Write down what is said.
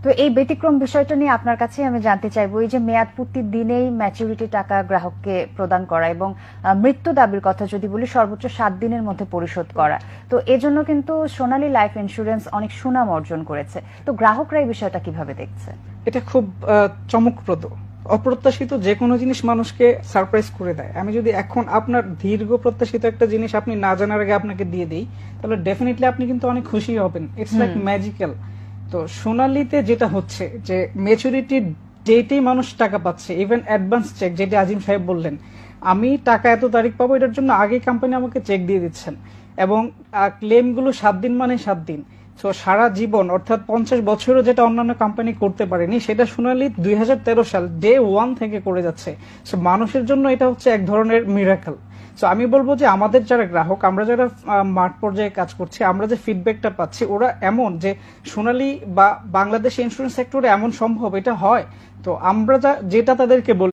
তো এই ব্যতিক্রম বিষয়টা নিয়ে আপনার কাছে আমি জানতে চাইবো, এই যে মেয়াদ পূর্তির দিনেই ম্যাচুরিটি টাকা গ্রাহককে প্রদান করা এবং মৃত্যু দাবির কথা যদি বলি সর্বোচ্চ 7 দিনের মধ্যে পরিশোধ করা, তো এজন্য কিন্তু সোনালী লাইফ ইন্স্যুরেন্স অনেক সুনাম অর্জন করেছে। তো গ্রাহকরা এই বিষয়টা কিভাবে দেখছে? এটা খুব চমকপ্রদ। অপ্রত্যাশিত যে কোনো জিনিস মানুষকে সারপ্রাইজ করে দেয়। আমি যদি এখন আপনার দীর্ঘ প্রত্যাশিত একটা জিনিস আপনি না জানার আগে আপনাকে দিয়ে দিই, তাহলে ডেফিনেটলি আপনি কিন্তু অনেক খুশি হবেন। It's like magical. তো সোনালীতে যেটা হচ্ছে যে ম্যাচুরিটি ডেটেই মানুষ টাকা পাচ্ছে, ইভেন অ্যাডভান্স চেক, যেটা আজিম সাহেব বললেন, আমি টাকা এত তারিখ পাবো, এটার জন্য আগে কোম্পানি আমাকে চেক দিয়ে দিচ্ছেন। এবং ক্লেমগুলো 7 দিন মানে 7 দিন। তো সারা জীবন অর্থাৎ 50 বছরও যেটা অন্যান্য কোম্পানি করতে পারেনি, সেটা সোনালী 2013 সাল ডে 1 থেকে করে যাচ্ছে। সো মানুষের জন্য এটা হচ্ছে এক ধরনের মিরাকল। সো আমি বলবো যে আমাদের যারা গ্রাহক, আমরা যারা মাঠ পর্যায়ে কাজ করছি, আমরা যে ফিডব্যাকটা পাচ্ছি, ওরা এমন যে সোনালী বা বাংলাদেশ ইন্স্যুরেন্স সেক্টরে এমন সম্ভব, এটা হয়। তো আমরা যেটা তাদেরকে বলি